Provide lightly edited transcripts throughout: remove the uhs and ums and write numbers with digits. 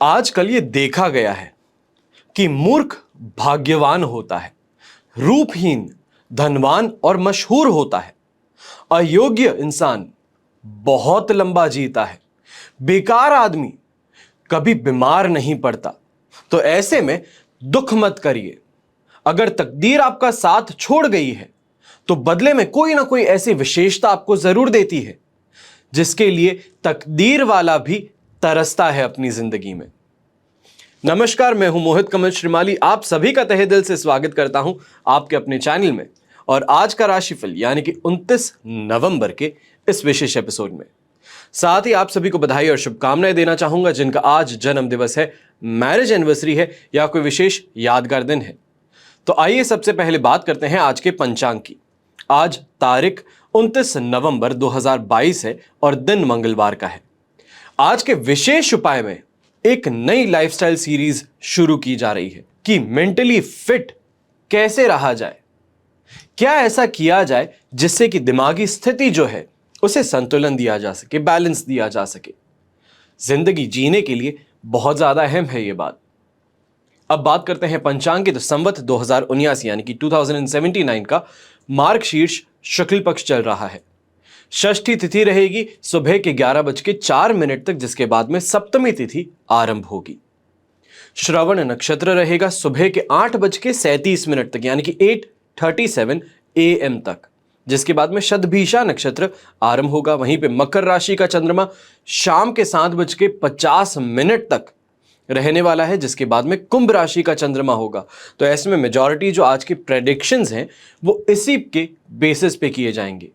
आजकल ये देखा गया है कि मूर्ख भाग्यवान होता है, रूपहीन धनवान और मशहूर होता है, अयोग्य इंसान बहुत लंबा जीता है, बेकार आदमी कभी बीमार नहीं पड़ता। तो ऐसे में दुख मत करिए। अगर तकदीर आपका साथ छोड़ गई है तो बदले में कोई ना कोई ऐसी विशेषता आपको जरूर देती है जिसके लिए तकदीर वाला भी तरसता है अपनी जिंदगी में। नमस्कार, मैं हूं मोहित कमल श्रीमाली। आप सभी का तहे दिल से स्वागत करता हूं आपके अपने चैनल में। और आज का राशिफल यानी कि 29 नवंबर के इस विशेष एपिसोड में साथ ही आप सभी को बधाई और शुभकामनाएं देना चाहूंगा जिनका आज जन्म दिवस है, मैरिज एनिवर्सरी है या कोई विशेष यादगार दिन है। तो आइए सबसे पहले बात करते हैं आज के पंचांग की। आज तारीख 29 नवंबर 2022 है और दिन मंगलवार का है। आज के विशेष उपाय में एक नई लाइफस्टाइल सीरीज शुरू की जा रही है कि मेंटली फिट कैसे रहा जाए, क्या ऐसा किया जाए जिससे कि दिमागी स्थिति जो है उसे संतुलन दिया जा सके, बैलेंस दिया जा सके। जिंदगी जीने के लिए बहुत ज्यादा अहम है ये बात। अब बात करते हैं पंचांग की। तो संवत 2079 यानी कि 2079 का मार्गशीर्ष शुक्ल पक्ष चल रहा है। षष्ठी तिथि रहेगी सुबह के 11:04 तक, जिसके बाद में सप्तमी तिथि आरंभ होगी। श्रवण नक्षत्र रहेगा सुबह के 8:37 तक यानी कि 8:37 AM तक, जिसके बाद में शतभिषा नक्षत्र आरंभ होगा। वहीं पे मकर राशि का चंद्रमा शाम के 7:50 तक रहने वाला है, जिसके बाद में कुंभ राशि का चंद्रमा होगा। तो ऐसे में मेजॉरिटी जो आज की प्रेडिक्शंस हैं वो इसी के बेसिस पे किए जाएंगे।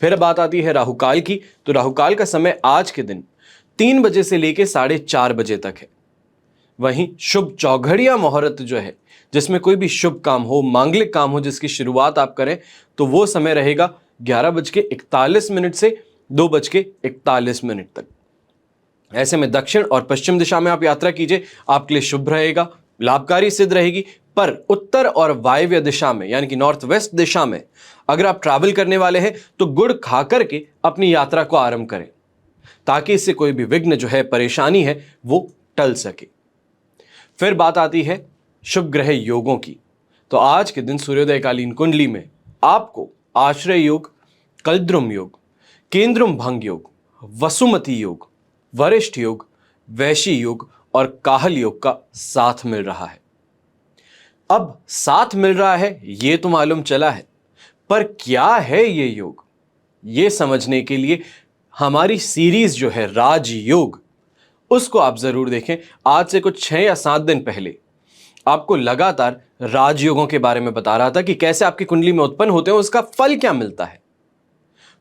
फिर बात आती है राहुकाल की। तो राहुकाल का समय आज के दिन 3 बजे से लेकर 4:30 बजे तक है। वहीं शुभ चौघड़िया मुहूर्त जो है, जिसमें कोई भी शुभ काम हो, मांगलिक काम हो जिसकी शुरुआत आप करें, तो वो समय रहेगा 11:41 से 2:41 तक। ऐसे में दक्षिण और पश्चिम दिशा में आप यात्रा कीजिए, आपके लिए शुभ रहेगा, लाभकारी सिद्ध रहेगी। पर उत्तर और वायव्य दिशा में यानी कि नॉर्थ वेस्ट दिशा में अगर आप ट्रैवल करने वाले हैं तो गुड़ खा करके अपनी यात्रा को आरंभ करें, ताकि इससे कोई भी विघ्न जो है, परेशानी है, वो टल सके। फिर बात आती है शुभ ग्रह योगों की। तो आज के दिन सूर्योदयकालीन कुंडली में आपको आश्रय योग, कलद्रुम योग, केंद्रुम भंग योग, वसुमती योग, वरिष्ठ योग, वैशी योग और काहल योग का साथ मिल रहा है। अब साथ मिल रहा है ये तो मालूम चला है, पर क्या है ये योग, ये समझने के लिए हमारी सीरीज जो है राजयोग, उसको आप जरूर देखें। आज से कुछ 6 या 7 दिन पहले आपको लगातार राजयोगों के बारे में बता रहा था कि कैसे आपकी कुंडली में उत्पन्न होते हैं, उसका फल क्या मिलता है।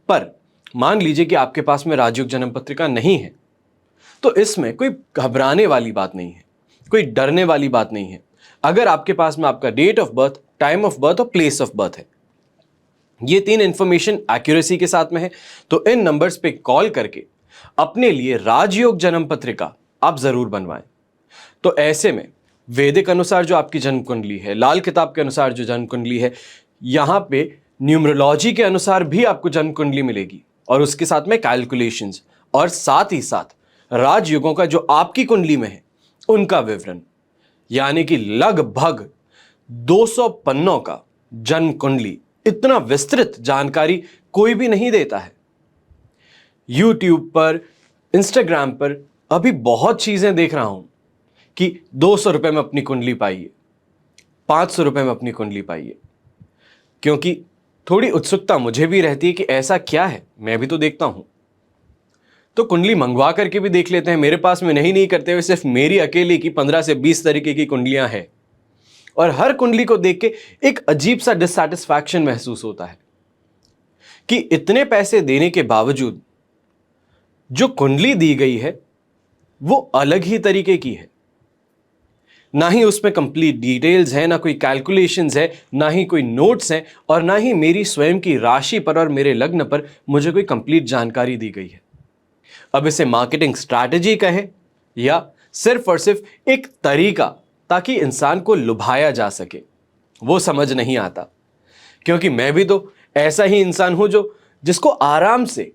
पर मान लीजिए कि आपके पास में राजयोग जन्म पत्रिका नहीं है, तो इसमें कोई घबराने वाली बात नहीं है, कोई डरने वाली बात नहीं है। अगर आपके पास में आपका date of birth, time of birth और प्लेस ऑफ बर्थ है, ये 3 इंफॉर्मेशन एक्यूरेसी के साथ में है, तो इन नंबर्स पे कॉल करके अपने लिए राजयोग जन्म पत्रिका आप जरूर बनवाएं। तो ऐसे में वैदिक अनुसार जो आपकी जन्म कुंडली है, लाल किताब के अनुसार जो जन्म कुंडली है, यहां पे न्यूमरोलॉजी के अनुसार भी आपको जन्म कुंडली मिलेगी और उसके साथ में कैलकुलेशंस और साथ ही साथ राजयुगों का जो आपकी कुंडली में है उनका विवरण, यानी कि लगभग 200 पन्नों का जन्म कुंडली। इतना विस्तृत जानकारी कोई भी नहीं देता है। YouTube पर, Instagram पर अभी बहुत चीजें देख रहा हूं कि 200 रुपए में अपनी कुंडली पाइए, 500 रुपए में अपनी कुंडली पाइए। क्योंकि थोड़ी उत्सुकता मुझे भी रहती है कि ऐसा क्या है, मैं भी तो देखता हूं। तो कुंडली मंगवा करके भी देख लेते हैं। मेरे पास में नहीं करते हुए सिर्फ मेरी अकेले की 15 से 20 तरीके की कुंडलियां हैं, और हर कुंडली को देख के एक अजीब सा डिससैटिस्फैक्शन महसूस होता है कि इतने पैसे देने के बावजूद जो कुंडली दी गई है वो अलग ही तरीके की है। ना ही उसमें कंप्लीट डिटेल्स है, ना कोई कैलकुलेशंस है, ना ही कोई नोट्स हैं, और ना ही मेरी स्वयं की राशि पर और मेरे लग्न पर मुझे कोई कंप्लीट जानकारी दी गई है। अब इसे मार्केटिंग स्ट्रैटेजी कहें या सिर्फ और सिर्फ एक तरीका ताकि इंसान को लुभाया जा सके, वो समझ नहीं आता। क्योंकि मैं भी तो ऐसा ही इंसान हूं जिसको आराम से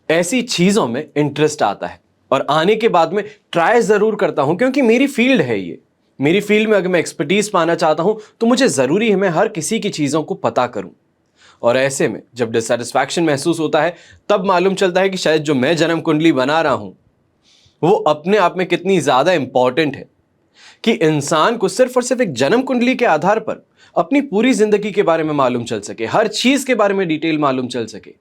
ऐसी चीजों में इंटरेस्ट आता है। और आने के बाद में ट्राई ज़रूर करता हूं, क्योंकि मेरी फील्ड है ये। मेरी फील्ड में अगर मैं एक्सपर्टीज पाना चाहता हूं तो मुझे ज़रूरी है मैं हर किसी की चीज़ों को पता करूं। और ऐसे में जब डिससेटिस्फैक्शन महसूस होता है तब मालूम चलता है कि शायद जो मैं जन्म कुंडली बना रहा हूं वो अपने आप में कितनी ज़्यादा इंपॉर्टेंट है, कि इंसान को सिर्फ और सिर्फ एक जन्म कुंडली के आधार पर अपनी पूरी जिंदगी के बारे में मालूम चल सके, हर चीज के बारे में डिटेल मालूम चल सके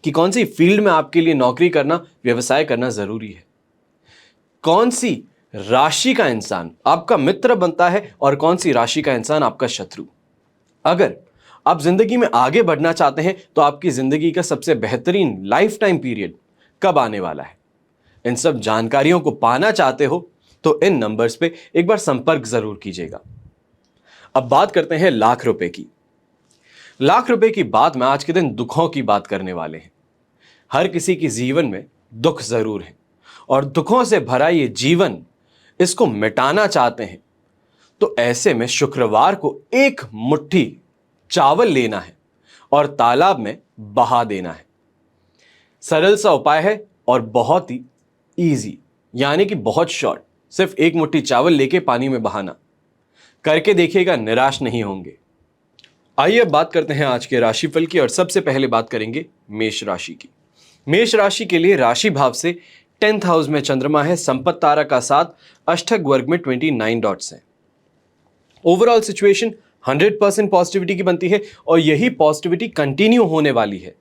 कि कौन सी फील्ड में आपके लिए नौकरी करना, व्यवसाय करना जरूरी है, कौन सी राशि का इंसान आपका मित्र बनता है और कौन सी राशि का इंसान आपका शत्रु। अगर आप जिंदगी में आगे बढ़ना चाहते हैं तो आपकी जिंदगी का सबसे बेहतरीन लाइफ टाइम पीरियड कब आने वाला है, इन सब जानकारियों को पाना चाहते हो तो इन नंबर्स पे एक बार संपर्क जरूर कीजिएगा। अब बात करते हैं लाख रुपए की। लाख रुपए की बात में आज के दिन दुखों की बात करने वाले हैं। हर किसी के जीवन में दुख जरूर है और दुखों से भरा ये जीवन, इसको मिटाना चाहते हैं तो ऐसे में शुक्रवार को एक मुट्ठी चावल लेना है और तालाब में बहा देना है। सरल सा उपाय है और बहुत ही इजी, यानी कि बहुत शॉर्ट। सिर्फ एक मुट्ठी चावल लेके पानी में बहाना, करके देखिएगा, निराश नहीं होंगे। आइए अब बात करते हैं आज के राशिफल की और सबसे पहले बात करेंगे मेष राशि की। मेष राशि के लिए राशि भाव से 10th हाउस में चंद्रमा है, संपत्ति तारा का साथ, अष्टक वर्ग में 29 डॉट्स हैं। ओवरऑल सिचुएशन 100% पॉजिटिविटी की बनती है और यही पॉजिटिविटी कंटिन्यू होने वाली है।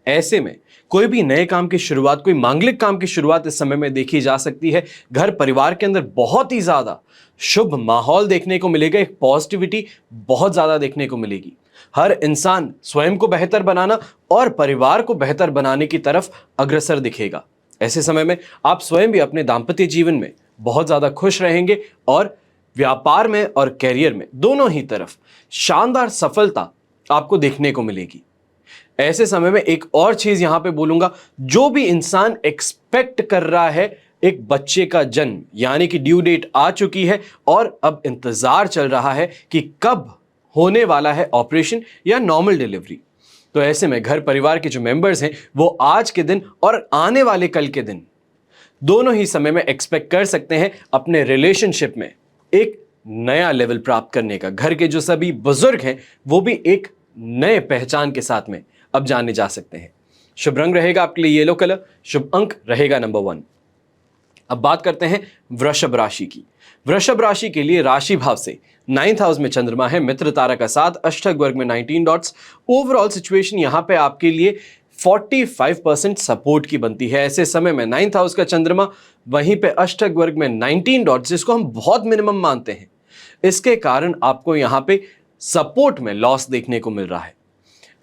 ऐसे में कोई भी नए काम की शुरुआत, कोई मांगलिक काम की शुरुआत इस समय में देखी जा सकती है। घर परिवार के अंदर बहुत ही ज्यादा शुभ माहौल देखने को मिलेगा, एक पॉजिटिविटी बहुत ज्यादा देखने को मिलेगी। हर इंसान स्वयं को बेहतर बनाना और परिवार को बेहतर बनाने की तरफ अग्रसर दिखेगा। ऐसे समय में आप स्वयं भी अपने दाम्पत्य जीवन में बहुत ज्यादा खुश रहेंगे और व्यापार में और कैरियर में दोनों ही तरफ शानदार सफलता आपको देखने को मिलेगी। ऐसे समय में एक और चीज यहां पे बोलूंगा, जो भी इंसान एक्सपेक्ट कर रहा है एक बच्चे का जन्म, यानी कि ड्यू डेट आ चुकी है और अब इंतजार चल रहा है कि कब होने वाला है ऑपरेशन या नॉर्मल डिलीवरी, तो ऐसे में घर परिवार के जो मेंबर्स हैं वो आज के दिन और आने वाले कल के दिन दोनों ही समय में एक्सपेक्ट कर सकते हैं अपने रिलेशनशिप में एक नया लेवल प्राप्त करने का। घर के जो सभी बुजुर्ग हैं वो भी एक नए पहचान के साथ में अब जाने जा सकते हैं। शुभ रंग रहेगा आपके लिए येलो कलर, शुभ अंक रहेगा नंबर 1। अब बात करते हैं वृषभ राशि की। वृषभ राशि के लिए राशि भाव से 9th हाउस में चंद्रमा है, मित्र तारा का साथ, अष्टक वर्ग में 19 डॉट्स। ओवरऑल सिचुएशन यहां पे आपके लिए 45% सपोर्ट की बनती है। ऐसे समय में 9th हाउस का चंद्रमा, वहीं पे अष्टक वर्ग में 19 डॉट्स, जिसको हम बहुत मिनिमम मानते हैं, इसके कारण आपको यहां पे सपोर्ट में लॉस देखने को मिल रहा है।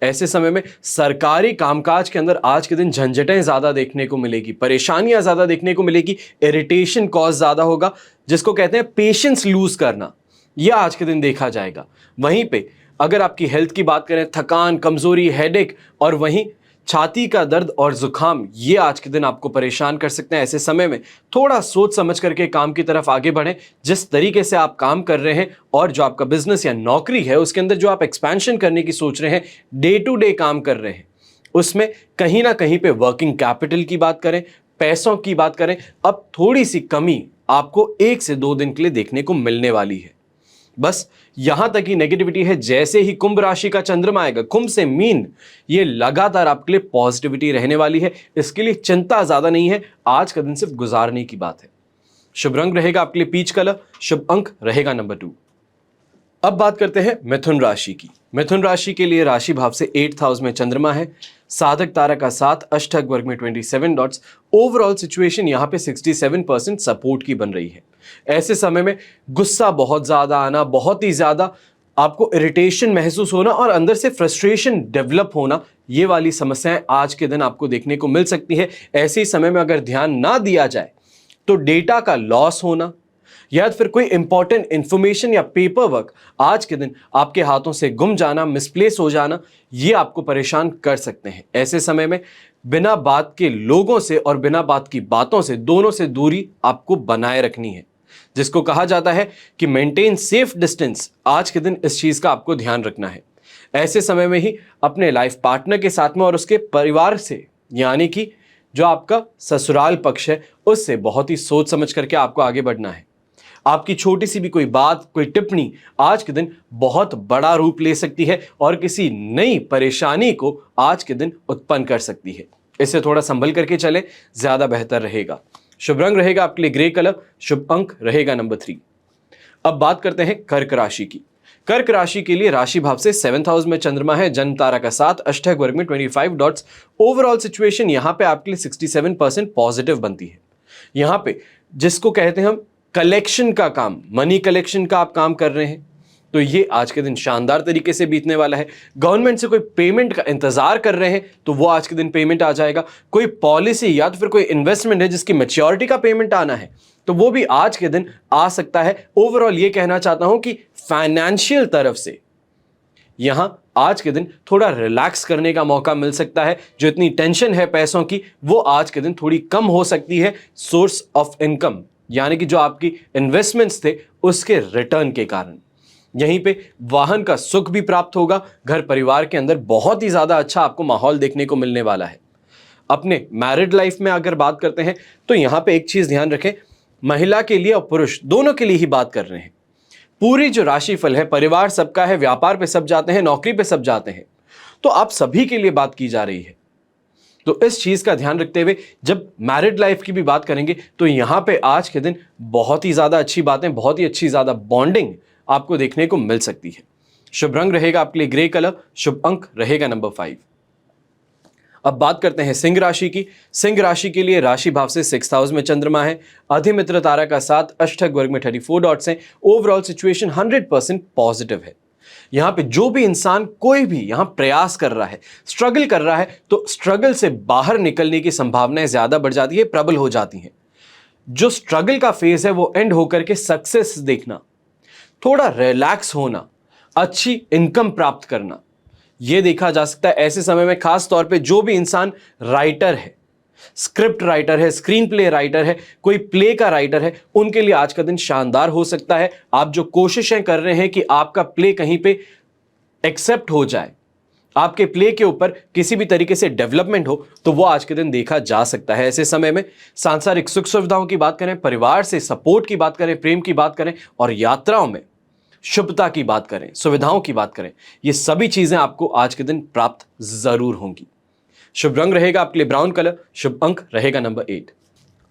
ऐसे समय में सरकारी कामकाज के अंदर आज के दिन झंझटें ज्यादा देखने को मिलेगी, परेशानियां ज्यादा देखने को मिलेगी, इरिटेशन कॉज ज्यादा होगा, जिसको कहते हैं पेशेंस लूज करना, यह आज के दिन देखा जाएगा। वहीं पे अगर आपकी हेल्थ की बात करें, थकान, कमजोरी, हेडेक और वहीं छाती का दर्द और जुकाम, ये आज के दिन आपको परेशान कर सकते हैं। ऐसे समय में थोड़ा सोच समझ करके काम की तरफ आगे बढ़ें। जिस तरीके से आप काम कर रहे हैं और जो आपका बिजनेस या नौकरी है उसके अंदर जो आप एक्सपेंशन करने की सोच रहे हैं, डे टू डे काम कर रहे हैं, उसमें कहीं ना कहीं पे वर्किंग कैपिटल की बात करें, पैसों की बात करें, अब थोड़ी सी कमी आपको 1 से 2 दिन के लिए देखने को मिलने वाली है। बस यहां तक ही नेगेटिविटी है। जैसे ही कुंभ राशि का चंद्रमा आएगा, कुंभ से मीन, ये लगातार आपके लिए पॉजिटिविटी रहने वाली है। इसके लिए चिंता ज्यादा नहीं है, आज का दिन सिर्फ गुजारने की बात है। शुभ रंग रहेगा आपके लिए पीच कलर, शुभ अंक रहेगा नंबर 2। अब बात करते हैं मिथुन राशि की। मिथुन राशि के लिए राशि भाव से 8th हाउस में चंद्रमा है, साधक तारा का साथ, अष्टक वर्ग में 27 डॉट्स। ओवरऑल सिचुएशन यहां पे 67% सपोर्ट की बन रही है। ऐसे समय में गुस्सा बहुत ज्यादा आना, बहुत ही ज्यादा आपको इरिटेशन महसूस होना और अंदर से फ्रस्ट्रेशन डेवलप होना, ये वाली समस्याएं आज के दिन आपको देखने को मिल सकती है। ऐसे समय में अगर ध्यान ना दिया जाए तो डेटा का लॉस होना या फिर कोई इंपॉर्टेंट इंफॉर्मेशन या पेपर वर्क आज के दिन आपके हाथों से गुम जाना, मिसप्लेस हो जाना, ये आपको परेशान कर सकते हैं। ऐसे समय में बिना बात के लोगों से और बिना बात की बातों से, दोनों से दूरी आपको बनाए रखनी है, जिसको कहा जाता है कि मेंटेन सेफ डिस्टेंस। आज के दिन इस चीज का आपको ध्यान रखना है। ऐसे समय में ही अपने लाइफ पार्टनर के साथ में और उसके परिवार से, यानी कि जो आपका ससुराल पक्ष है उससे बहुत ही सोच समझ करके आपको आगे बढ़ना है। आपकी छोटी सी भी कोई बात, कोई टिप्पणी आज के दिन बहुत बड़ा रूप ले सकती है और किसी नई परेशानी को आज के दिन उत्पन्न कर सकती है। इससे थोड़ा संभल करके चले, ज्यादा बेहतर रहेगा। शुभ रंग रहेगा आपके लिए ग्रे कलर, शुभ अंक रहेगा नंबर 3। अब बात करते हैं कर्क राशि की। कर्क राशि के लिए राशि भाव से 7th हाउस में चंद्रमा है, जन्म तारा का 7, अष्टक वर्ग में 25 डॉट्स। ओवरऑल सिचुएशन यहां पे आपके लिए 67% पॉजिटिव बनती है। यहां पे जिसको कहते हैं हम कलेक्शन का काम, मनी कलेक्शन का आप काम कर रहे हैं, तो ये आज के दिन शानदार तरीके से बीतने वाला है। गवर्नमेंट से कोई पेमेंट का इंतजार कर रहे हैं तो वो आज के दिन पेमेंट आ जाएगा। कोई पॉलिसी या तो फिर कोई इन्वेस्टमेंट है जिसकी मैच्योरिटी का पेमेंट आना है तो वो भी आज के दिन आ सकता है। ओवरऑल ये कहना चाहता हूं कि फाइनेंशियल तरफ से यहां आज के दिन थोड़ा रिलैक्स करने का मौका मिल सकता है। जो इतनी टेंशन है पैसों की वो आज के दिन थोड़ी कम हो सकती है। सोर्स ऑफ इनकम यानी कि जो आपकी इन्वेस्टमेंट्स थे उसके रिटर्न के कारण यहीं पे वाहन का सुख भी प्राप्त होगा। घर परिवार के अंदर बहुत ही ज्यादा अच्छा आपको माहौल देखने को मिलने वाला है। अपने मैरिड लाइफ में अगर बात करते हैं तो यहां पे एक चीज ध्यान रखें, महिला के लिए और पुरुष दोनों के लिए ही बात कर रहे हैं। पूरी जो राशिफल है, परिवार सबका है, व्यापार पे सब जाते हैं, नौकरी पे सब जाते हैं, तो आप सभी के लिए बात की जा रही है। तो इस चीज का ध्यान रखते हुए जब मैरिड लाइफ की भी बात करेंगे तो यहां पे आज के दिन बहुत ही ज्यादा अच्छी बातें, बहुत ही अच्छी ज्यादा बॉन्डिंग आपको देखने को मिल सकती है। शुभ रंग रहेगा आपके लिए ग्रे कलर, शुभ अंक रहेगा नंबर 5। अब बात करते हैं सिंह राशि की। सिंह राशि के लिए राशि भाव से 6th हाउस में चंद्रमा है, अधिमित्र तारा का 7, अष्टक वर्ग में 34 डॉट्स हैं। ओवरऑल सिचुएशन 100% पॉजिटिव है। यहां पे जो भी इंसान कोई भी यहां प्रयास कर रहा है, स्ट्रगल कर रहा है, तो स्ट्रगल से बाहर निकलने की संभावनाएं ज्यादा बढ़ जाती है, प्रबल हो जाती हैं। जो स्ट्रगल का फेज है वो एंड होकर के सक्सेस देखना, थोड़ा रिलैक्स होना, अच्छी इनकम प्राप्त करना, यह देखा जा सकता है। ऐसे समय में खास तौर पे जो भी इंसान राइटर है, स्क्रिप्ट राइटर है, स्क्रीन प्ले राइटर है, कोई प्ले का राइटर है, उनके लिए आज का दिन शानदार हो सकता है। आप जो कोशिशें कर रहे हैं कि आपका प्ले कहीं पे एक्सेप्ट हो जाए, आपके प्ले के ऊपर किसी भी तरीके से डेवलपमेंट हो, तो वो आज के दिन देखा जा सकता है। ऐसे समय में सांसारिक सुख सुविधाओं की बात करें, परिवार से सपोर्ट की बात करें, प्रेम की बात करें और यात्राओं में शुभता की बात करें, सुविधाओं की बात करें, ये सभी चीजें आपको आज के दिन प्राप्त जरूर होंगी। शुभ रंग रहेगा आपके लिए ब्राउन कलर, शुभ अंक रहेगा नंबर 8।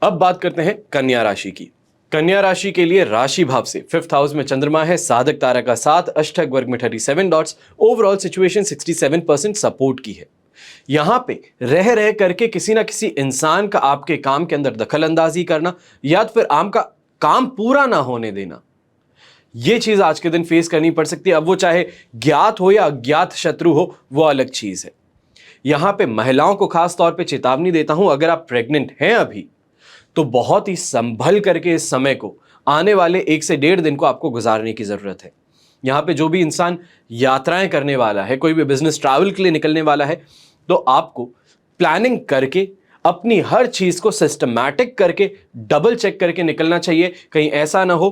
अब बात करते हैं कन्या राशि की। कन्या राशि के लिए राशि भाव से 5th हाउस में चंद्रमा है, साधक तारा का 7, अष्टक वर्ग में 37 डॉट्स। ओवरऑल सिचुएशन 67% सपोर्ट की है। यहां पे रह रह करके किसी ना किसी इंसान का आपके काम के अंदर दखल अंदाजी करना या फिर आपका काम पूरा ना होने देना, यह चीज आज के दिन फेस करनी पड़ सकती है। अब वो चाहे ज्ञात हो या अज्ञात शत्रु हो, वो अलग चीज है। यहां पे महिलाओं को खास तौर पे चेतावनी देता हूं, अगर आप प्रेग्नेंट हैं अभी तो बहुत ही संभल करके इस समय को, आने वाले 1 से 1.5 दिन को आपको गुजारने की जरूरत है। यहां पे जो भी इंसान यात्राएं करने वाला है, कोई भी बिजनेस ट्रैवल के लिए निकलने वाला है, तो आपको प्लानिंग करके अपनी हर चीज को सिस्टमैटिक करके डबल चेक करके निकलना चाहिए। कहीं ऐसा ना हो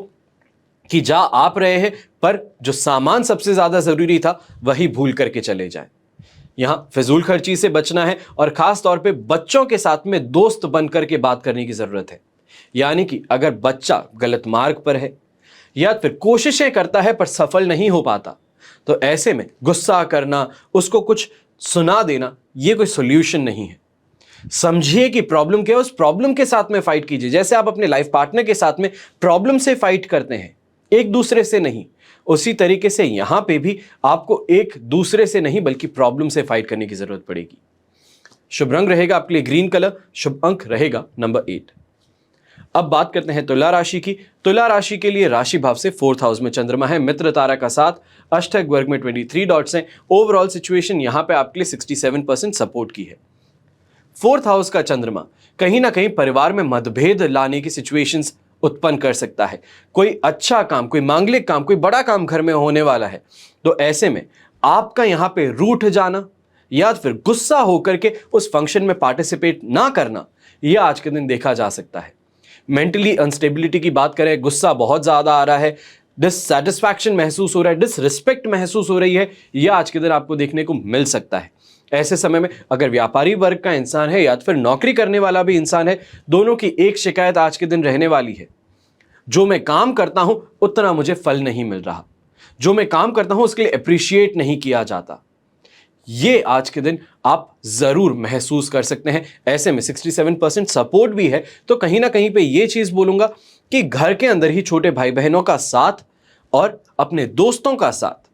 कि जा आप रहे हैं पर जो सामान सबसे ज्यादा जरूरी था वही भूल करके चले जाए। यहां फिजूल खर्ची से बचना है और खास तौर पे बच्चों के साथ में दोस्त बनकर के बात करने की जरूरत है। यानी कि अगर बच्चा गलत मार्ग पर है या फिर कोशिशें करता है पर सफल नहीं हो पाता, तो ऐसे में गुस्सा करना, उसको कुछ सुना देना, यह कोई सोल्यूशन नहीं है। समझिए कि प्रॉब्लम क्या है, उस प्रॉब्लम के साथ में फाइट कीजिए। जैसे आप अपने लाइफ पार्टनर के साथ में प्रॉब्लम से फाइट करते हैं, एक दूसरे से नहीं, उसी तरीके से यहां पे भी आपको एक दूसरे से नहीं बल्कि प्रॉब्लम से फाइट करने की जरूरत पड़ेगी। शुभ रंग रहेगा आपके लिए ग्रीन कलर, शुभ अंक रहेगा नंबर 8। अब बात करते हैं तुला राशि की। तुला राशि के लिए राशि भाव से 4th हाउस में चंद्रमा है, मित्र तारा का 7, अष्टक वर्ग में 23 डॉट्स हैं। ओवरऑल सिचुएशन यहां पे आपके लिए 67% सपोर्ट की है। 4th हाउस का चंद्रमा कहीं ना कहीं परिवार में मतभेद लाने की सिचुएशंस उत्पन्न कर सकता है। कोई अच्छा काम, कोई मांगलिक काम, कोई बड़ा काम घर में होने वाला है, तो ऐसे में आपका यहां पे रूठ जाना या फिर गुस्सा होकर के उस फंक्शन में पार्टिसिपेट ना करना, यह आज के दिन देखा जा सकता है। मेंटली अनस्टेबिलिटी की बात करें, गुस्सा बहुत ज्यादा आ रहा है, डिससैटिस्फैक्शन महसूस हो रहा है, डिसरिस्पेक्ट महसूस हो रही है, यह आज के दिन आपको देखने को मिल सकता है। ऐसे समय में अगर व्यापारी वर्ग का इंसान है या तो फिर नौकरी करने वाला भी इंसान है, दोनों की एक शिकायत आज के दिन रहने वाली है, जो मैं काम करता हूं उतना मुझे फल नहीं मिल रहा, जो मैं काम करता हूं उसके लिए अप्रिशिएट नहीं किया जाता। ये आज के दिन आप जरूर महसूस कर सकते हैं। ऐसे में 67% सपोर्ट भी है, तो कहीं ना कहीं पे ये चीज बोलूंगा कि घर के अंदर ही छोटे भाई बहनों का साथ और अपने दोस्तों का साथ,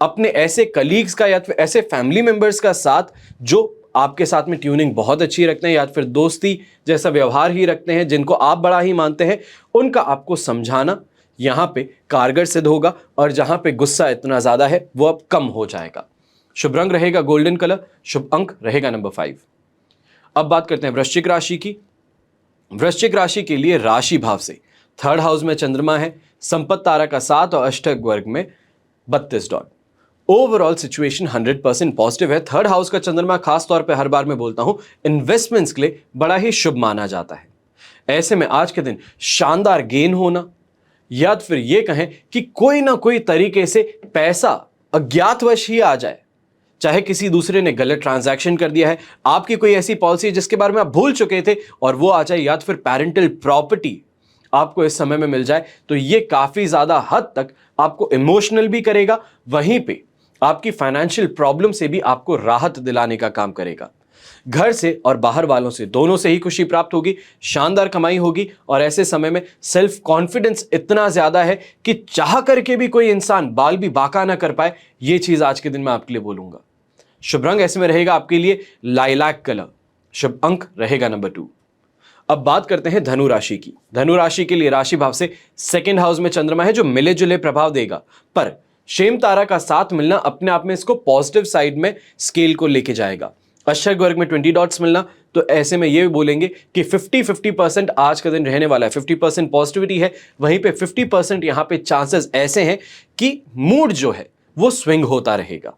अपने ऐसे कलीग्स का या फिर ऐसे फैमिली मेंबर्स का साथ जो आपके साथ में ट्यूनिंग बहुत अच्छी रखते हैं या फिर दोस्ती जैसा व्यवहार ही रखते हैं, जिनको आप बड़ा ही मानते हैं, उनका आपको समझाना यहां पे कारगर सिद्ध होगा और जहां पे गुस्सा इतना ज्यादा है वो अब कम हो जाएगा। शुभ रंग रहेगा गोल्डन कलर, शुभ अंक रहेगा नंबर 5। अब बात करते हैं वृश्चिक राशि की। वृश्चिक राशि के लिए राशि भाव से 3rd हाउस में चंद्रमा है, संपत्ति तारा का 7 और अष्टक वर्ग में 32 डॉट। ओवरऑल सिचुएशन 100% पॉजिटिव है। 3rd हाउस का चंद्रमा खास तौर पे हर बार मैं बोलता हूं इन्वेस्टमेंट्स के लिए बड़ा ही शुभ माना जाता है। ऐसे में आज के दिन शानदार गेन होना या तो फिर ये कहें कि कोई ना कोई तरीके से पैसा अज्ञातवश ही आ जाए, चाहे किसी दूसरे ने गलत ट्रांजैक्शन कर दिया है, आपकी कोई ऐसी पॉलिसी जिसके बारे में आप भूल चुके थे और वो आ जाए, या तो फिर पेरेंटल प्रॉपर्टी आपको इस समय में मिल जाए, तो ये काफी ज्यादा हद तक आपको इमोशनल भी करेगा, वहीं पे आपकी फाइनेंशियल प्रॉब्लम से भी आपको राहत दिलाने का काम करेगा। घर से और बाहर वालों से दोनों से ही खुशी प्राप्त होगी, शानदार कमाई होगी और ऐसे समय में सेल्फ कॉन्फिडेंस इतना ज्यादा है कि चाह करके भी कोई इंसान बाल भी बाका ना कर पाए। ये चीज आज के दिन मैं आपके लिए बोलूंगा। शुभ रंग ऐसे में रहेगा आपके लिए लाइलैक कलर, शुभ अंक रहेगा नंबर 2। अब बात करते हैं धनु राशि की। धनु राशि के लिए राशि भाव से 2nd हाउस में चंद्रमा है, जो मिले जुले प्रभाव देगा, पर शेम तारा का साथ मिलना अपने आप में इसको पॉजिटिव साइड में स्केल को लेके जाएगा। अष्टक वर्ग में 20 डॉट्स मिलना, तो ऐसे में ये भी बोलेंगे कि 50-50% आज का दिन रहने वाला है। 50% पॉजिटिविटी है, वहीं पे 50% यहां पे चांसेस ऐसे हैं कि मूड जो है वो स्विंग होता रहेगा।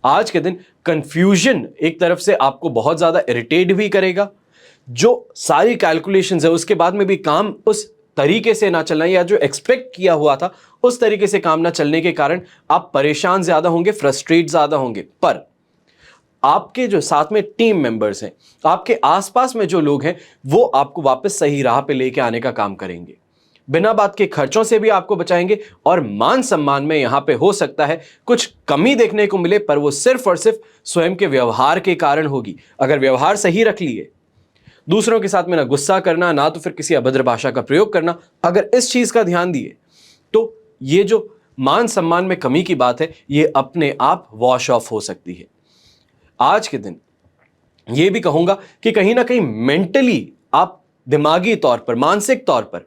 आज के दिन कंफ्यूजन एक तरफ से आपको बहुत ज्यादा इरिटेट भी करेगा, जो सारी कैलकुलेशंस है उसके बाद में भी काम उस तरीके से ना चलना या जो एक्सपेक्ट किया हुआ था उस तरीके से काम ना चलने के कारण आप परेशान ज्यादा होंगे, फ्रस्ट्रेट ज्यादा होंगे। पर आपके जो साथ में टीम मेंबर्स हैं, आपके आसपास में जो लोग हैं, वो आपको वापस सही राह पे लेके आने का काम करेंगे, बिना बात के खर्चों से भी आपको बचाएंगे और मान सम्मान में यहां पे हो सकता है कुछ कमी देखने को मिले, पर वो सिर्फ और सिर्फ स्वयं के व्यवहार के कारण होगी। अगर व्यवहार सही रख लिए, दूसरों के साथ में ना गुस्सा करना, ना तो फिर किसी अभद्र भाषा का प्रयोग करना, अगर इस चीज का ध्यान दिए तो ये जो मान सम्मान में कमी की बात है ये अपने आप वॉश ऑफ हो सकती है। आज के दिन ये भी कहूंगा कि कहीं ना कहीं मेंटली आप दिमागी तौर पर, मानसिक तौर पर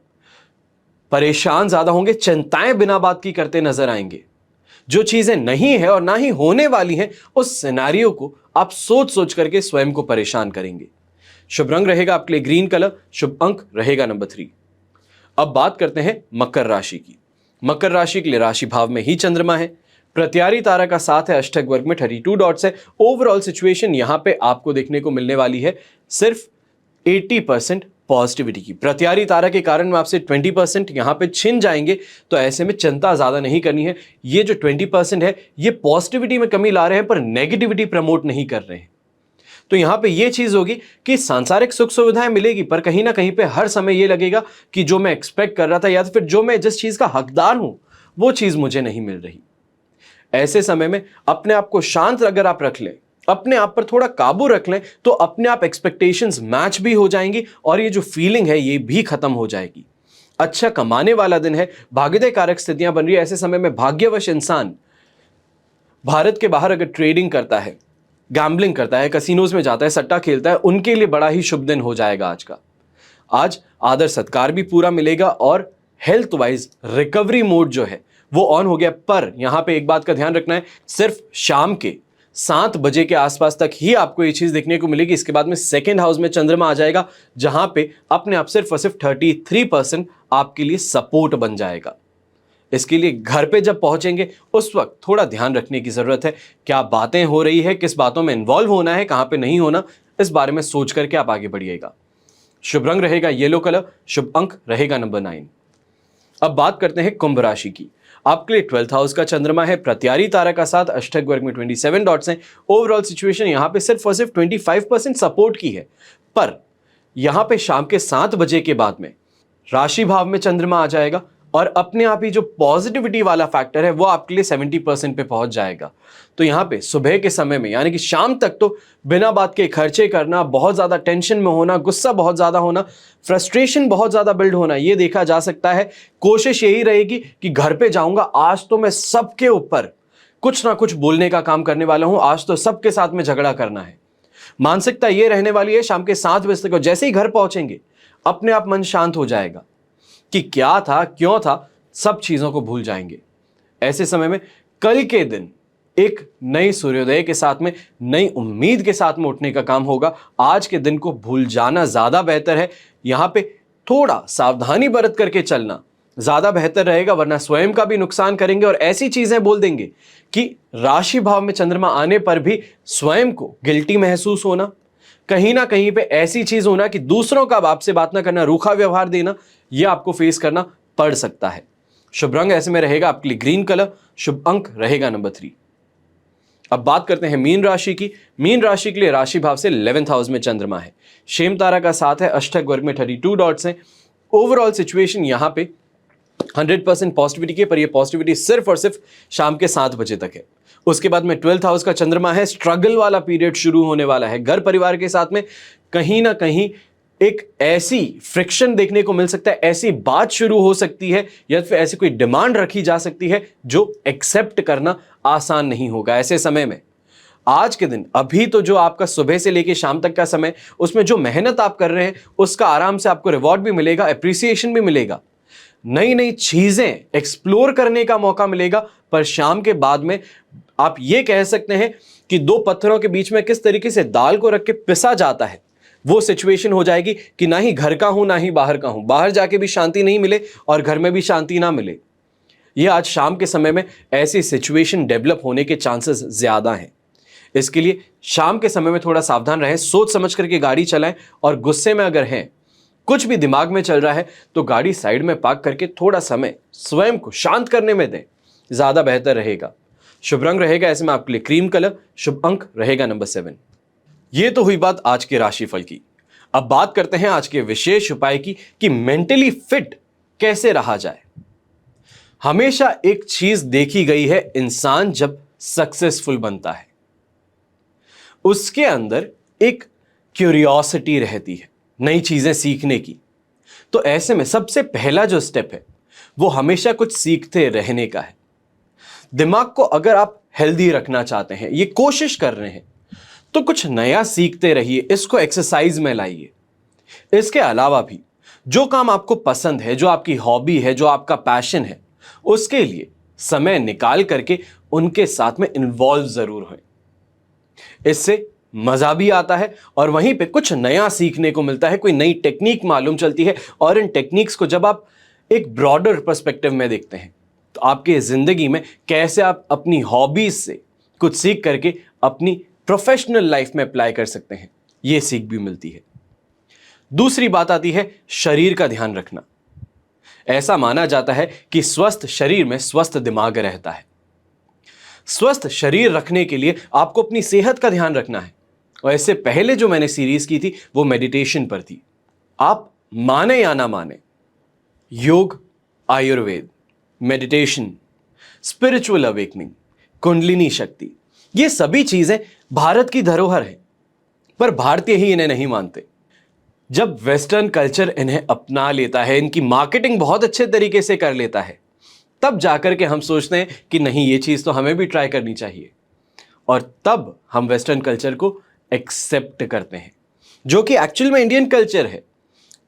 परेशान ज्यादा होंगे, चिंताएं बिना बात की करते नजर आएंगे। जो चीजें नहीं है और ना ही होने वाली हैं, उस सिनेरियो को आप सोच सोच करके स्वयं को परेशान करेंगे। शुभ रंग रहेगा आपके लिए ग्रीन कलर, शुभ अंक रहेगा नंबर 3। अब बात करते हैं मकर राशि की। मकर राशि के लिए राशि भाव में ही चंद्रमा है, प्रत्यारी तारा का साथ है, अष्टक वर्ग में 32 डॉट्स है। ओवरऑल सिचुएशन यहां पे आपको देखने को मिलने वाली है सिर्फ 80% पॉजिटिविटी की। प्रत्यारी तारा के कारण में आपसे 20% यहां पे छिन जाएंगे, तो ऐसे में चिंता ज्यादा नहीं करनी है। ये जो 20% है ये पॉजिटिविटी में कमी ला रहे हैं पर नेगेटिविटी प्रमोट नहीं कर रहे हैं। तो यहां पे ये चीज होगी कि सांसारिक सुख सुविधाएं मिलेगी, पर कहीं ना कहीं पे हर समय ये लगेगा कि जो मैं एक्सपेक्ट कर रहा था या तो फिर जो मैं जिस चीज का हकदार हूं वो चीज मुझे नहीं मिल रही। ऐसे समय में अपने आप को शांत अगर आप रख लें, अपने आप पर थोड़ा काबू रख लें, तो अपने आप एक्सपेक्टेशंस मैच भी हो जाएंगी और ये जो फीलिंग है ये भी खत्म हो जाएगी। अच्छा कमाने वाला दिन है, भाग्योदय कारक स्थितियां बन रही है। ऐसे समय में भाग्यवश इंसान भारत के बाहर अगर ट्रेडिंग करता है, गैम्बलिंग करता है, कसिनोज में जाता है, सट्टा खेलता है, उनके लिए बड़ा ही शुभ दिन हो जाएगा आज का। आज आदर सत्कार भी पूरा मिलेगा और हेल्थ वाइज रिकवरी मोड जो है वो ऑन हो गया। पर यहां पे एक बात का ध्यान रखना है, सिर्फ शाम के 7 बजे के आसपास तक ही आपको ये चीज देखने को मिलेगी। इसके बाद में 2nd हाउस में चंद्रमा आ जाएगा, जहां पे अपने आप सिर्फ और सिर्फ 33% आपके लिए सपोर्ट बन जाएगा। इसके लिए घर पे जब पहुंचेंगे उस वक्त थोड़ा ध्यान रखने की जरूरत है, क्या बातें हो रही है, किस बातों में इन्वॉल्व होना है, कहां पे नहीं होना, इस बारे में सोच करके आप आगे बढ़िएगा। शुभ रंग रहेगा येलो कलर, शुभ अंक रहेगा नंबर 9। अब बात करते हैं कुंभ राशि की। आपके लिए 12th हाउस का चंद्रमा है, प्रत्यारी तारा का साथ, अष्टक वर्ग में 27 डॉट्स हैं। ओवरऑल सिचुएशन यहां पे सिर्फ और सिर्फ 25% सपोर्ट की है, पर यहां पे शाम के 7 बजे के बाद में राशि भाव में चंद्रमा आ जाएगा और अपने आप ही जो पॉजिटिविटी वाला फैक्टर है वो आपके लिए 70% पे पहुंच जाएगा। तो यहां पे सुबह के समय में यानी कि शाम तक तो बिना बात के खर्चे करना, बहुत ज्यादा टेंशन में होना, गुस्सा बहुत ज्यादा होना, फ्रस्ट्रेशन बहुत ज्यादा बिल्ड होना, ये देखा जा सकता है। कोशिश यही रहेगी कि घर पे जाऊंगा, आज तो मैं सबके ऊपर कुछ ना कुछ बोलने का काम करने वाला हूं, आज तो सबके साथ में झगड़ा करना है। मानसिकता ये रहने वाली है शाम के 7 बजे तक। जैसे ही घर पहुंचेंगे अपने आप मन शांत हो जाएगा कि क्या था, क्यों था, सब चीजों को भूल जाएंगे। ऐसे समय में कल के दिन एक नई सूर्योदय के साथ में, नई उम्मीद के साथ में उठने का काम होगा। आज के दिन को भूल जाना ज्यादा बेहतर है। यहां पे थोड़ा सावधानी बरत करके चलना ज्यादा बेहतर रहेगा, वरना स्वयं का भी नुकसान करेंगे और ऐसी चीजें बोल देंगे कि राशि भाव में चंद्रमा आने पर भी स्वयं को गिल्टी महसूस होना, कहीं ना कहीं पे ऐसी चीज होना कि दूसरों का आपसे बात ना करना, रूखा व्यवहार देना, यह आपको फेस करना पड़ सकता है। शुभ रंग ऐसे में रहेगा आपके लिए ग्रीन कलर, शुभ अंक रहेगा नंबर 3। अब बात करते हैं मीन राशि की। मीन राशि के लिए राशि भाव से 11th हाउस में चंद्रमा है, शेम तारा का साथ है, अष्टक वर्ग में 32 डॉट्स हैं। ओवरऑल सिचुएशन यहां पे 100% पॉजिटिविटी की, पर यह पॉजिटिविटी सिर्फ और सिर्फ शाम के 7 बजे तक है। उसके बाद में 12th हाउस का चंद्रमा है, स्ट्रगल वाला पीरियड शुरू होने वाला है। घर परिवार के साथ में कहीं ना कहीं एक ऐसी फ्रिक्शन देखने को मिल सकता है, ऐसी बात शुरू हो सकती है या फिर ऐसी कोई डिमांड रखी जा सकती है जो एक्सेप्ट करना आसान नहीं होगा। ऐसे समय में आज के दिन, अभी तो जो आपका सुबह से लेकर शाम तक का समय, उसमें जो मेहनत आप कर रहे हैं उसका आराम से आपको रिवॉर्ड भी मिलेगा, एप्रिसिएशन भी मिलेगा, नई नई चीजें एक्सप्लोर करने का मौका मिलेगा। पर शाम के बाद में आप ये कह सकते हैं कि दो पत्थरों के बीच में किस तरीके से दाल को रख के पिसा जाता है, वो सिचुएशन हो जाएगी कि ना ही घर का हूं ना ही बाहर का हूं, बाहर जाके भी शांति नहीं मिले और घर में भी शांति ना मिले। ये आज शाम के समय में ऐसी सिचुएशन डेवलप होने के चांसेस ज्यादा हैं। इसके लिए शाम के समय में थोड़ा सावधान रहें, सोच समझ करके गाड़ी चलाएं और गुस्से में अगर हैं, कुछ भी दिमाग में चल रहा है, तो गाड़ी साइड में पार्क करके थोड़ा समय स्वयं को शांत करने में दें, ज्यादा बेहतर रहेगा। शुभ रंग रहेगा ऐसे में आपके लिए क्रीम कलर, शुभ अंक रहेगा नंबर 7। ये तो हुई बात आज के राशिफल की। अब बात करते हैं आज के विशेष उपाय की कि मेंटली फिट कैसे रहा जाए। हमेशा एक चीज देखी गई है, इंसान जब सक्सेसफुल बनता है उसके अंदर एक क्यूरियोसिटी रहती है नई चीजें सीखने की। तो ऐसे में सबसे पहला जो स्टेप है वो हमेशा कुछ सीखते रहने का है। दिमाग को अगर आप हेल्दी रखना चाहते हैं, ये कोशिश कर रहे हैं, तो कुछ नया सीखते रहिए, इसको एक्सरसाइज में लाइए। इसके अलावा भी जो काम आपको पसंद है, जो आपकी हॉबी है, जो आपका पैशन है, उसके लिए समय निकाल करके उनके साथ में इन्वॉल्व जरूर हों। इससे मजा भी आता है और वहीं पे कुछ नया सीखने को मिलता है, कोई नई टेक्निक मालूम चलती है। और इन टेक्निक्स को जब आप एक ब्रॉडर पर्सपेक्टिव में देखते हैं तो आपके जिंदगी में कैसे आप अपनी हॉबीज से कुछ सीख करके अपनी प्रोफेशनल लाइफ में अप्लाई कर सकते हैं, यह सीख भी मिलती है। दूसरी बात आती है शरीर का ध्यान रखना। ऐसा माना जाता है कि स्वस्थ शरीर में स्वस्थ दिमाग रहता है। स्वस्थ शरीर रखने के लिए आपको अपनी सेहत का ध्यान रखना है। और इससे पहले जो मैंने सीरीज की थी वो मेडिटेशन पर थी। आप माने या ना माने, योग, Ayurveda, meditation, spiritual awakening, kundalini शक्ति, ये सभी चीजें भारत की धरोहर है, पर भारतीय ही इन्हें नहीं मानते। जब वेस्टर्न कल्चर इन्हें अपना लेता है, इनकी मार्केटिंग बहुत अच्छे तरीके से कर लेता है, तब जाकर के हम सोचते हैं कि नहीं, ये चीज तो हमें भी ट्राई करनी चाहिए, और तब हम वेस्टर्न कल्चर को एक्सेप्ट करते हैं, जो कि एक्चुअल में इंडियन कल्चर है,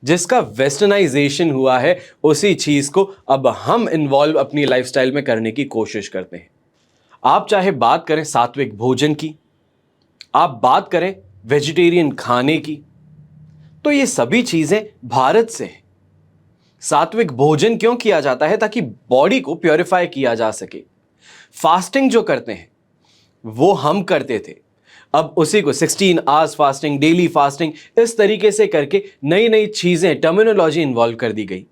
जिसका वेस्टर्नाइजेशन हुआ है। उसी चीज को अब हम इन्वॉल्व अपनी लाइफस्टाइल में करने की कोशिश करते हैं। आप चाहे बात करें सात्विक भोजन की, आप बात करें वेजिटेरियन खाने की, तो ये सभी चीजें भारत से हैं। सात्विक भोजन क्यों किया जाता है? ताकि बॉडी को प्योरीफाई किया जा सके। फास्टिंग जो करते हैं वो हम करते थे, अब उसी को 16 आवर्स फास्टिंग, डेली फास्टिंग, इस तरीके से करके नई नई चीजें, टर्मिनोलॉजी इन्वॉल्व कर दी गई।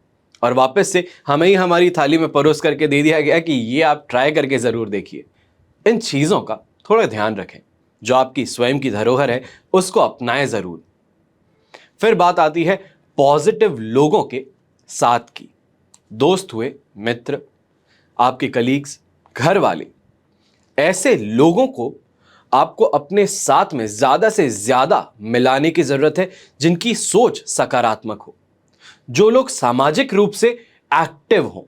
और वापस से हमें ही हमारी थाली में परोस करके दे दिया गया कि ये आप ट्राई करके ज़रूर देखिए। इन चीज़ों का थोड़ा ध्यान रखें। जो आपकी स्वयं की धरोहर है उसको अपनाएं ज़रूर। फिर बात आती है पॉजिटिव लोगों के साथ की। दोस्त हुए, मित्र, आपके कलीग्स, घर वाले, ऐसे लोगों को आपको अपने साथ में ज़्यादा से ज़्यादा मिलाने की ज़रूरत है जिनकी सोच सकारात्मक हो, जो लोग सामाजिक रूप से एक्टिव हों,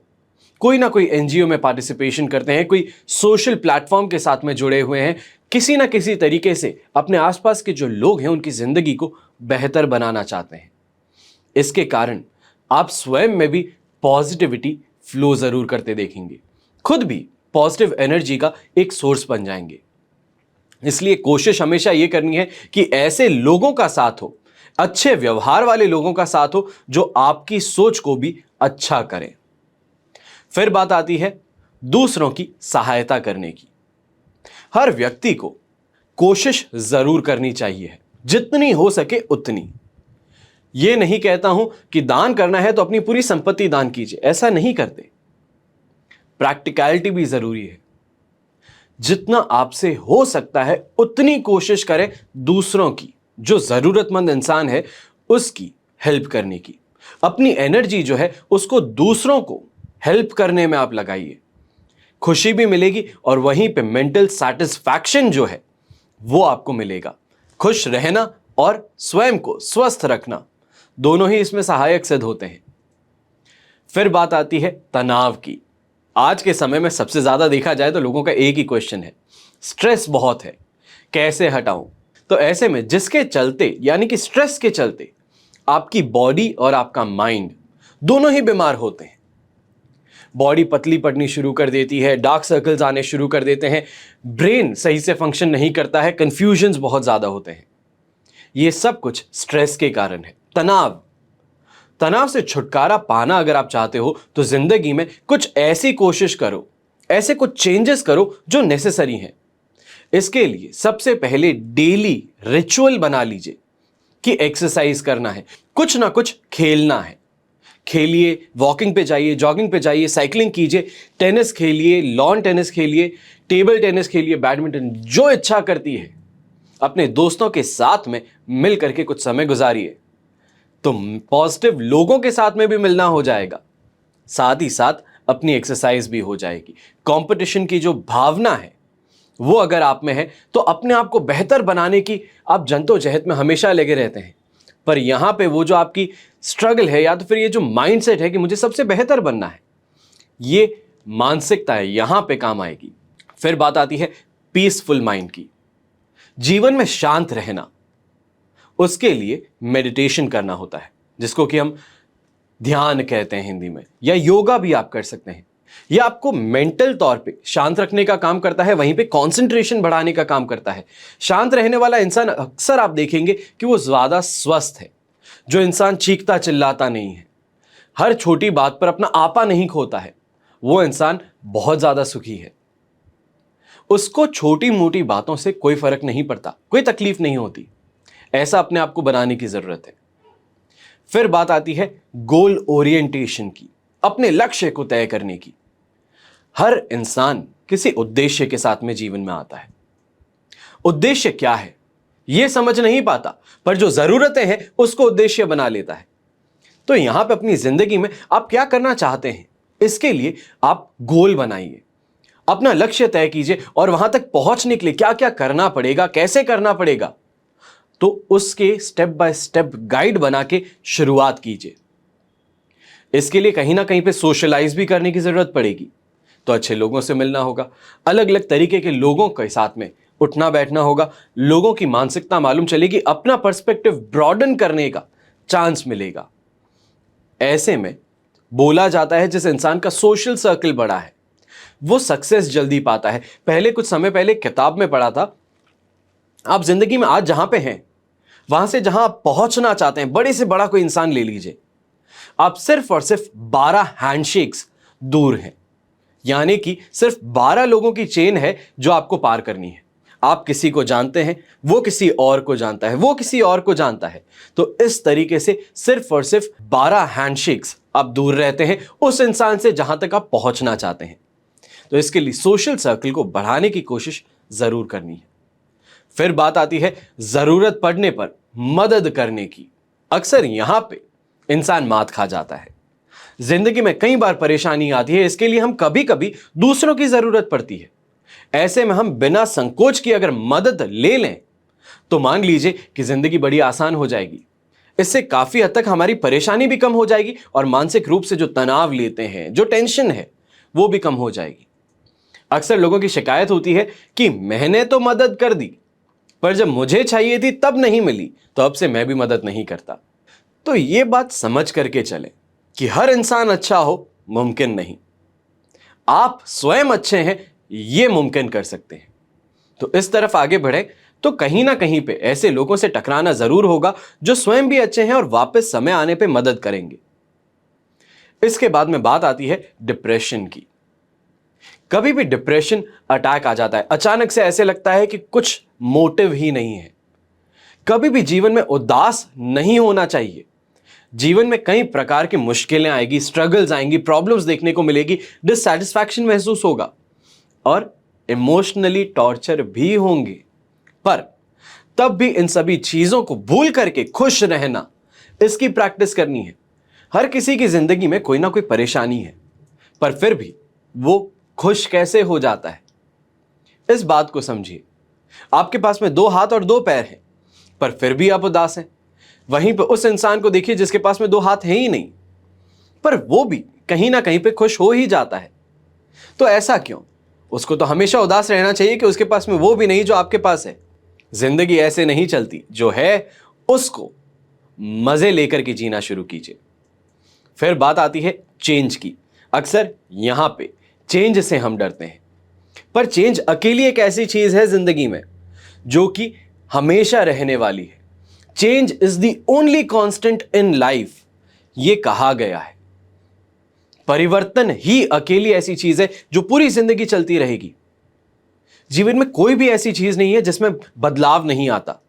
कोई ना कोई एनजीओ में पार्टिसिपेशन करते हैं, कोई सोशल प्लेटफॉर्म के साथ में जुड़े हुए हैं, किसी ना किसी तरीके से अपने आसपास के जो लोग हैं उनकी ज़िंदगी को बेहतर बनाना चाहते हैं। इसके कारण आप स्वयं में भी पॉजिटिविटी फ्लो ज़रूर करते देखेंगे, खुद भी पॉजिटिव एनर्जी का एक सोर्स बन जाएंगे। इसलिए कोशिश हमेशा यह करनी है कि ऐसे लोगों का साथ हो, अच्छे व्यवहार वाले लोगों का साथ हो जो आपकी सोच को भी अच्छा करें। फिर बात आती है दूसरों की सहायता करने की। हर व्यक्ति को कोशिश जरूर करनी चाहिए, जितनी हो सके उतनी। यह नहीं कहता हूं कि दान करना है तो अपनी पूरी संपत्ति दान कीजिए, ऐसा नहीं करते। प्रैक्टिकलिटी भी जरूरी है। जितना आपसे हो सकता है उतनी कोशिश करें दूसरों की, जो जरूरतमंद इंसान है उसकी हेल्प करने की। अपनी एनर्जी जो है उसको दूसरों को हेल्प करने में आप लगाइए। खुशी भी मिलेगी और वहीं पे मेंटल सैटिस्फैक्शन जो है वो आपको मिलेगा। खुश रहना और स्वयं को स्वस्थ रखना दोनों ही इसमें सहायक सिद्ध होते हैं। फिर बात आती है तनाव की। आज के समय में सबसे ज्यादा देखा जाए तो लोगों का एक ही क्वेश्चन है, स्ट्रेस बहुत है, कैसे हटाऊं। तो ऐसे में जिसके चलते यानी कि स्ट्रेस के चलते आपकी बॉडी और आपका माइंड दोनों ही बीमार होते हैं। बॉडी पतली पड़नी शुरू कर देती है, डार्क सर्कल्स आने शुरू कर देते हैं, ब्रेन सही से फंक्शन नहीं करता है, कंफ्यूजन्स बहुत ज्यादा होते हैं। ये सब कुछ स्ट्रेस के कारण है। तनाव से छुटकारा पाना अगर आप चाहते हो तो जिंदगी में कुछ ऐसी कोशिश करो, ऐसे कुछ चेंजेस करो जो नेसेसरी हैं। इसके लिए सबसे पहले डेली रिचुअल बना लीजिए कि एक्सरसाइज करना है, कुछ ना कुछ खेलना है। खेलिए, वॉकिंग पे जाइए, जॉगिंग पे जाइए, साइकिलिंग कीजिए, टेनिस खेलिए, लॉन टेनिस खेलिए, टेबल टेनिस खेलिए, बैडमिंटन, जो इच्छा करती है। अपने दोस्तों के साथ में मिल करके कुछ समय गुजारिए तो पॉजिटिव लोगों के साथ में भी मिलना हो जाएगा, साथ ही साथ अपनी एक्सरसाइज भी हो जाएगी। कंपटीशन की जो भावना है वो अगर आप में है तो अपने आप को बेहतर बनाने की आप जद्दोजहद में हमेशा लगे रहते हैं, पर यहां पे वो जो आपकी स्ट्रगल है या तो फिर ये जो माइंडसेट है कि मुझे सबसे बेहतर बनना है, ये मानसिकता है, यहां पे काम आएगी। फिर बात आती है पीसफुल माइंड की। जीवन में शांत रहना, उसके लिए मेडिटेशन करना होता है, जिसको कि हम ध्यान कहते हैं हिंदी में, या योगा भी आप कर सकते हैं। यह आपको मेंटल तौर पे शांत रखने का काम करता है, वहीं पे कंसंट्रेशन बढ़ाने का काम करता है। शांत रहने वाला इंसान अक्सर आप देखेंगे कि वो ज्यादा स्वस्थ है। जो इंसान चीखता चिल्लाता नहीं है, हर छोटी बात पर अपना आपा नहीं खोता है, वो इंसान बहुत ज्यादा सुखी है। उसको छोटी मोटी बातों से कोई फर्क नहीं पड़ता, कोई तकलीफ नहीं होती। ऐसा अपने आप को बनाने की जरूरत है। फिर बात आती है गोल ओरिएंटेशन की, अपने लक्ष्य को तय करने की। हर इंसान किसी उद्देश्य के साथ में जीवन में आता है। उद्देश्य क्या है यह समझ नहीं पाता, पर जो जरूरतें हैं उसको उद्देश्य बना लेता है। तो यहां पे अपनी जिंदगी में आप क्या करना चाहते हैं, इसके लिए आप गोल बनाइए, अपना लक्ष्य तय कीजिए और वहां तक पहुंचने के लिए क्या क्या करना पड़ेगा, कैसे करना पड़ेगा, तो उसके स्टेप बाय स्टेप गाइड बना के शुरुआत कीजिए। इसके लिए कहीं ना कहीं पे सोशलाइज भी करने की जरूरत पड़ेगी, तो अच्छे लोगों से मिलना होगा, अलग अलग तरीके के लोगों के साथ में उठना बैठना होगा, लोगों की मानसिकता मालूम चलेगी, अपना पर्सपेक्टिव ब्रॉडन करने का चांस मिलेगा। ऐसे में बोला जाता है जिस इंसान का सोशल सर्कल बड़ा है वो सक्सेस जल्दी पाता है। पहले कुछ समय पहले किताब में पढ़ा था, आप जिंदगी में आज जहां पे हैं वहां से जहां आप पहुंचना चाहते हैं, बड़े से बड़ा कोई इंसान ले लीजिए, आप सिर्फ और सिर्फ 12 हैंडशेक्स दूर हैं। यानी कि सिर्फ 12 लोगों की चेन है जो आपको पार करनी है। आप किसी को जानते हैं, वो किसी और को जानता है, वो किसी और को जानता है। तो इस तरीके से सिर्फ और सिर्फ 12 हैंडशेक्स आप दूर रहते हैं उस इंसान से जहां तक आप पहुंचना चाहते हैं। तो इसके लिए सोशल सर्कल को बढ़ाने की कोशिश जरूर करनी है। फिर बात आती है जरूरत पड़ने पर मदद करने की। अक्सर यहां पे इंसान मात खा जाता है। जिंदगी में कई बार परेशानी आती है, इसके लिए हम कभी कभी दूसरों की जरूरत पड़ती है। ऐसे में हम बिना संकोच की अगर मदद ले लें तो मान लीजिए कि जिंदगी बड़ी आसान हो जाएगी। इससे काफी हद तक हमारी परेशानी भी कम हो जाएगी और मानसिक रूप से जो तनाव लेते हैं, जो टेंशन है, वो भी कम हो जाएगी। अक्सर लोगों की शिकायत होती है कि मैंने तो मदद कर दी, पर जब मुझे चाहिए थी तब नहीं मिली, तो अब से मैं भी मदद नहीं करता। तो ये बात समझ करके चलें कि हर इंसान अच्छा हो मुमकिन नहीं। आप स्वयं अच्छे हैं, ये मुमकिन कर सकते हैं। तो इस तरफ आगे बढ़े तो कहीं ना कहीं पे ऐसे लोगों से टकराना जरूर होगा जो स्वयं भी अच्छे हैं और वापस समय आने पे मदद करेंगे। इसके बाद में बात आती है डिप्रेशन की। कभी भी डिप्रेशन अटैक आ जाता है, अचानक से ऐसे लगता है कि कुछ मोटिव ही नहीं है। कभी भी जीवन में उदास नहीं होना चाहिए। जीवन में कई प्रकार की मुश्किलें आएगी, स्ट्रगल्स आएंगी, प्रॉब्लम्स देखने को मिलेगी, डिससैटिस्फैक्शन महसूस होगा और इमोशनली टॉर्चर भी होंगे। पर तब भी इन सभी चीजों को भूल करके खुश रहना, इसकी प्रैक्टिस करनी है। हर किसी की जिंदगी में कोई ना कोई परेशानी है, पर फिर भी वो खुश कैसे हो जाता है, इस बात को समझिए। आपके पास में 2 हाथ और 2 पैर हैं, पर फिर भी आप उदास हैं। वहीं पर उस इंसान को देखिए जिसके पास में 2 हाथ हैं ही नहीं, पर वो भी कहीं ना कहीं पे खुश हो ही जाता है। तो ऐसा क्यों? उसको तो हमेशा उदास रहना चाहिए कि उसके पास में वो भी नहीं जो आपके पास है। जिंदगी ऐसे नहीं चलती, जो है उसको मजे लेकर के जीना शुरू कीजिए। फिर बात आती है चेंज की। अक्सर यहां पे चेंज से हम डरते हैं, पर चेंज अकेली एक ऐसी चीज है जिंदगी में जो कि हमेशा रहने वाली है। Change is the only constant in life, ये कहा गया है। परिवर्तन ही अकेली ऐसी चीज है जो पूरी जिंदगी चलती रहेगी। जीवन में कोई भी ऐसी चीज नहीं है जिसमें बदलाव नहीं आता,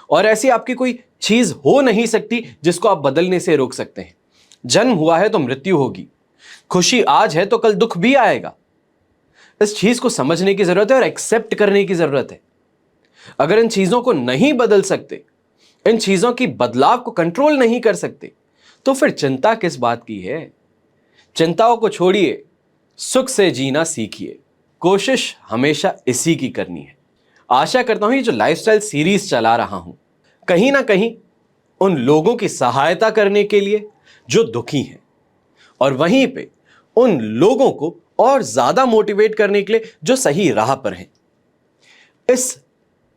और ऐसी आपकी कोई चीज हो नहीं सकती जिसको आप बदलने से रोक सकते हैं। जन्म हुआ है तो मृत्यु होगी, खुशी आज है तो कल दुख भी आएगा। इस चीज को समझने की जरूरत है और एक्सेप्ट करने की जरूरत है। अगर इन चीजों को नहीं बदल सकते, इन चीजों की बदलाव को कंट्रोल नहीं कर सकते, तो फिर चिंता किस बात की है? चिंताओं को छोड़िए, सुख से जीना सीखिए। कोशिश हमेशा इसी की करनी है। आशा करता हूं ये जो लाइफस्टाइल सीरीज चला रहा हूं, कहीं ना कहीं उन लोगों की सहायता करने के लिए जो दुखी हैं, और वहीं पे उन लोगों को और ज्यादा मोटिवेट करने के लिए जो सही राह पर हैं। इस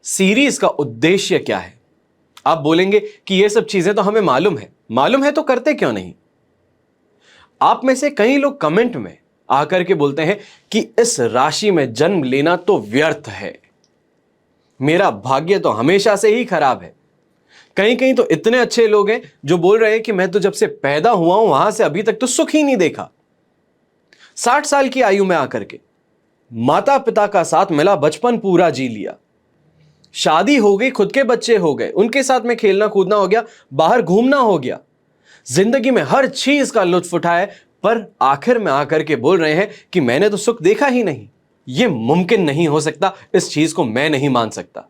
सीरीज का उद्देश्य क्या है? आप बोलेंगे कि ये सब चीजें तो हमें मालूम है तो करते क्यों नहीं? आप में से कई लोग कमेंट में आकर के बोलते हैं कि इस राशि में जन्म लेना तो व्यर्थ है, मेरा भाग्य तो हमेशा से ही खराब है। कहीं कहीं तो इतने अच्छे लोग हैं जो बोल रहे हैं कि मैं तो जब से पैदा हुआ हूं वहां से अभी तक तो सुख ही नहीं देखा। 60 साल की आयु में आकर के माता पिता का साथ मिला, बचपन पूरा जी लिया, शादी हो गई, खुद के बच्चे हो गए, उनके साथ में खेलना कूदना हो गया, बाहर घूमना हो गया, जिंदगी में हर चीज का लुत्फ उठाए, पर आखिर में आकर के बोल रहे हैं कि मैंने तो सुख देखा ही नहीं। यह मुमकिन नहीं हो सकता, इस चीज को मैं नहीं मान सकता।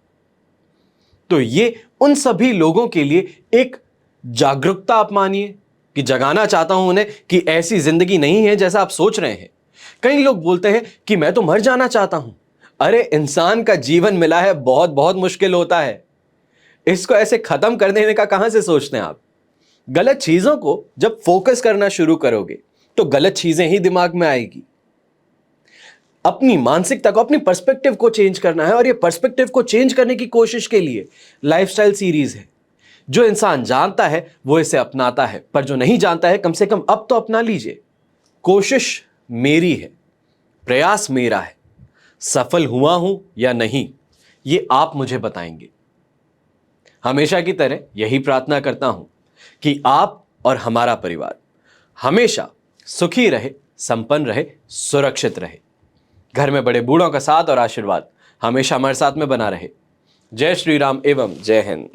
तो ये उन सभी लोगों के लिए एक जागरूकता आप मानिए कि जगाना चाहता हूं उन्हें कि ऐसी जिंदगी नहीं है जैसा आप सोच रहे हैं। कई लोग बोलते हैं कि मैं तो मर जाना चाहता हूं। अरे इंसान का जीवन मिला है, बहुत बहुत मुश्किल होता है, इसको ऐसे खत्म कर देने का कहां से सोचते हैं आप? गलत चीजों को जब फोकस करना शुरू करोगे तो गलत चीजें ही दिमाग में आएगी। अपनी मानसिकता को, अपनी पर्सपेक्टिव को चेंज करना है, और ये पर्सपेक्टिव को चेंज करने की कोशिश के लिए लाइफस्टाइल सीरीज है। जो इंसान जानता है वो इसे अपनाता है, पर जो नहीं जानता है कम से कम अब तो अपना लीजिए। कोशिश मेरी है, प्रयास मेरा है, सफल हुआ हूं या नहीं ये आप मुझे बताएंगे। हमेशा की तरह यही प्रार्थना करता हूं कि आप और हमारा परिवार हमेशा सुखी रहे, संपन्न रहे, सुरक्षित रहे। घर में बड़े बूढ़ों का साथ और आशीर्वाद हमेशा हमारे साथ में बना रहे। जय श्री राम एवं जय हिंद।